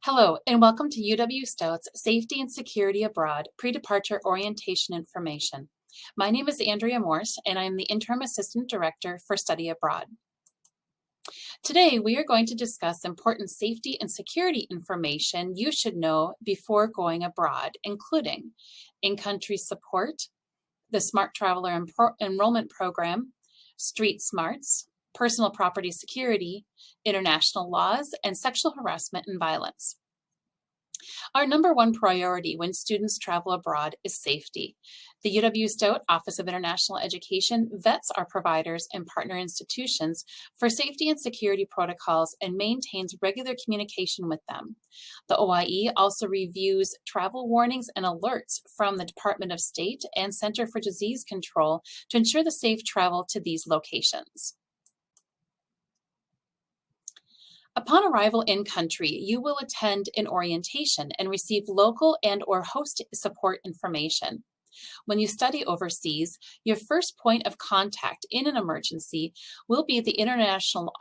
Hello, and welcome to UW-Stout's Safety and Security Abroad Pre-Departure Orientation Information. My name is Andrea Morse, and I am the Interim Assistant Director for Study Abroad. Today, we are going to discuss important safety and security information you should know before going abroad, including in-country support, the Smart Traveler Enrollment Program, Street Smarts, personal property security, international laws, and sexual harassment and violence. Our number one priority when students travel abroad is safety. The UW-Stout Office of International Education vets our providers and partner institutions for safety and security protocols and maintains regular communication with them. The OIE also reviews travel warnings and alerts from the Department of State and Center for Disease Control to ensure the safe travel to these locations. Upon arrival in country, you will attend an orientation and receive local and/or host support information. When you study overseas, your first point of contact in an emergency will be the international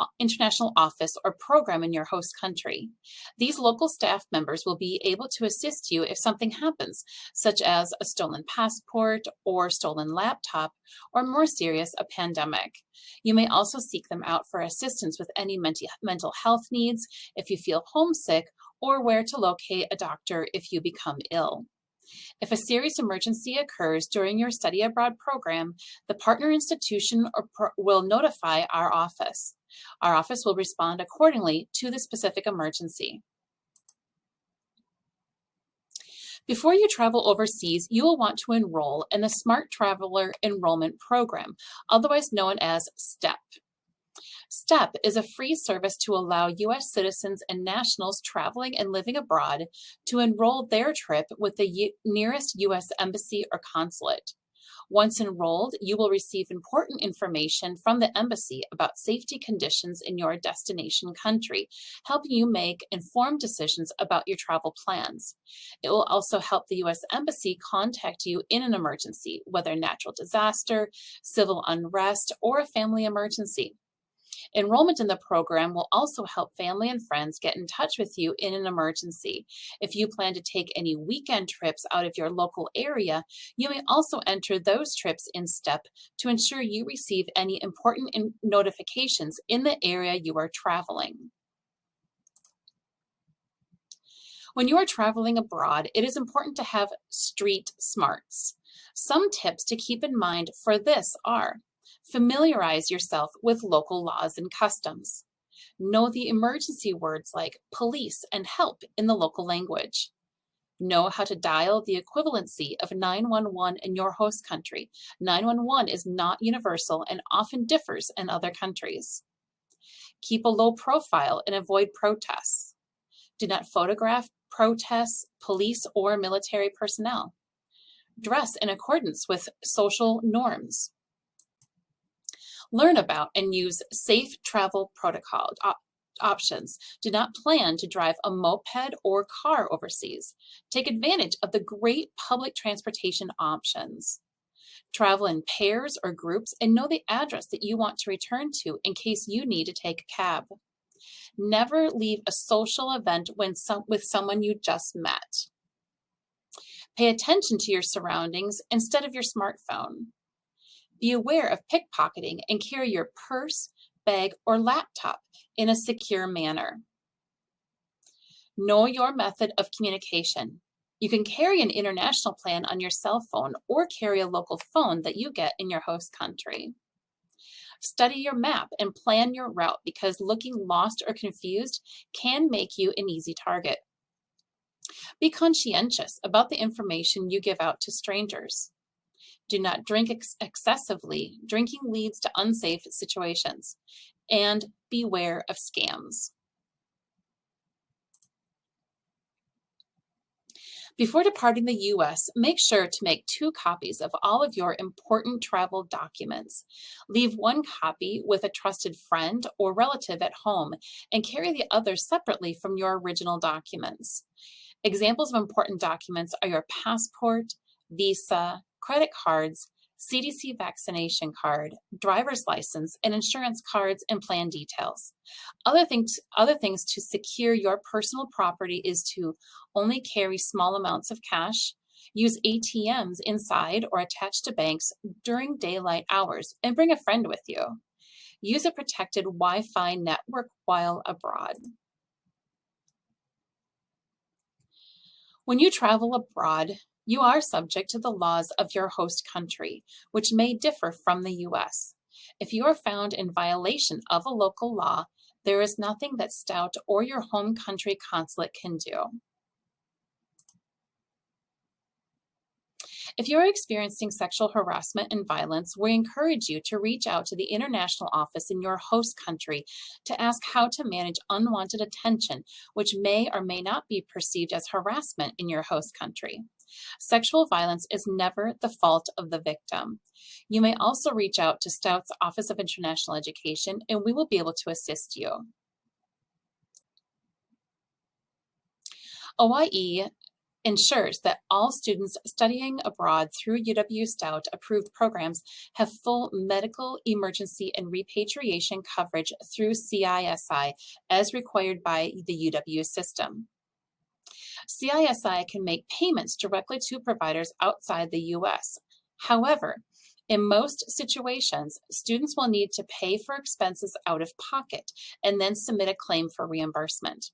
office or program in your host country. These local staff members will be able to assist you if something happens, such as a stolen passport or stolen laptop, or more serious, a pandemic. You may also seek them out for assistance with any mental health needs if you feel homesick, or where to locate a doctor if you become ill. If a serious emergency occurs during your study abroad program, the partner institution will notify our office. Our office will respond accordingly to the specific emergency. Before you travel overseas, you will want to enroll in the Smart Traveler Enrollment Program, otherwise known as STEP. STEP is a free service to allow U.S. citizens and nationals traveling and living abroad to enroll their trip with the nearest U.S. embassy or consulate. Once enrolled, you will receive important information from the embassy about safety conditions in your destination country, helping you make informed decisions about your travel plans. It will also help the U.S. Embassy contact you in an emergency, whether natural disaster, civil unrest, or a family emergency. Enrollment in the program will also help family and friends get in touch with you in an emergency. If you plan to take any weekend trips out of your local area, you may also enter those trips in STEP to ensure you receive any important notifications in the area you are traveling. When you are traveling abroad, it is important to have street smarts. Some tips to keep in mind for this are: familiarize yourself with local laws and customs. Know the emergency words like police and help in the local language. Know how to dial the equivalency of 911 in your host country. 911 is not universal and often differs in other countries. Keep a low profile and avoid protests. Do not photograph protests, police, or military personnel. Dress in accordance with social norms. Learn about and use safe travel protocol options. Do not plan to drive a moped or car overseas. Take advantage of the great public transportation options. Travel in pairs or groups and know the address that you want to return to in case you need to take a cab. Never leave a social event with someone you just met. Pay attention to your surroundings instead of your smartphone. Be aware of pickpocketing and carry your purse, bag, or laptop in a secure manner. Know your method of communication. You can carry an international plan on your cell phone or carry a local phone that you get in your host country. Study your map and plan your route because looking lost or confused can make you an easy target. Be conscientious about the information you give out to strangers. Do not drink excessively. Drinking leads to unsafe situations. And beware of scams. Before departing the U.S., make sure to make 2 copies of all of your important travel documents. Leave 1 copy with a trusted friend or relative at home and carry the other separately from your original documents. Examples of important documents are your passport, visa, credit cards, CDC vaccination card, driver's license, and insurance cards and plan details. Other things to secure your personal property is to only carry small amounts of cash, use ATMs inside or attached to banks during daylight hours, and bring a friend with you. Use a protected Wi-Fi network while abroad. When you travel abroad, you are subject to the laws of your host country, which may differ from the U.S. If you are found in violation of a local law, there is nothing that Stout or your home country consulate can do. If you are experiencing sexual harassment and violence, we encourage you to reach out to the international office in your host country to ask how to manage unwanted attention, which may or may not be perceived as harassment in your host country. Sexual violence is never the fault of the victim. You may also reach out to Stout's Office of International Education, and we will be able to assist you. OIE ensures that all students studying abroad through UW-Stout approved programs have full medical, emergency, and repatriation coverage through CISI as required by the UW system. CISI can make payments directly to providers outside the U.S. However, in most situations, students will need to pay for expenses out of pocket and then submit a claim for reimbursement.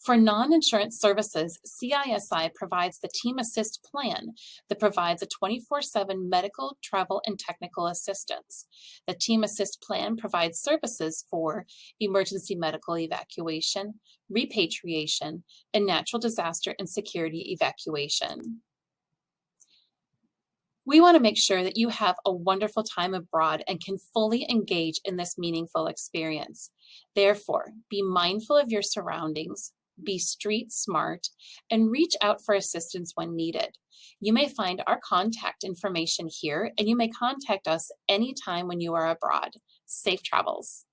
For non-insurance services, CISI provides the Team Assist plan that provides a 24/7 medical, travel, and technical assistance. The Team Assist plan provides services for emergency medical evacuation, repatriation, and natural disaster and security evacuation. We want to make sure that you have a wonderful time abroad and can fully engage in this meaningful experience. Therefore, be mindful of your surroundings, be street smart, and reach out for assistance when needed. You may find our contact information here, and you may contact us anytime when you are abroad. Safe travels.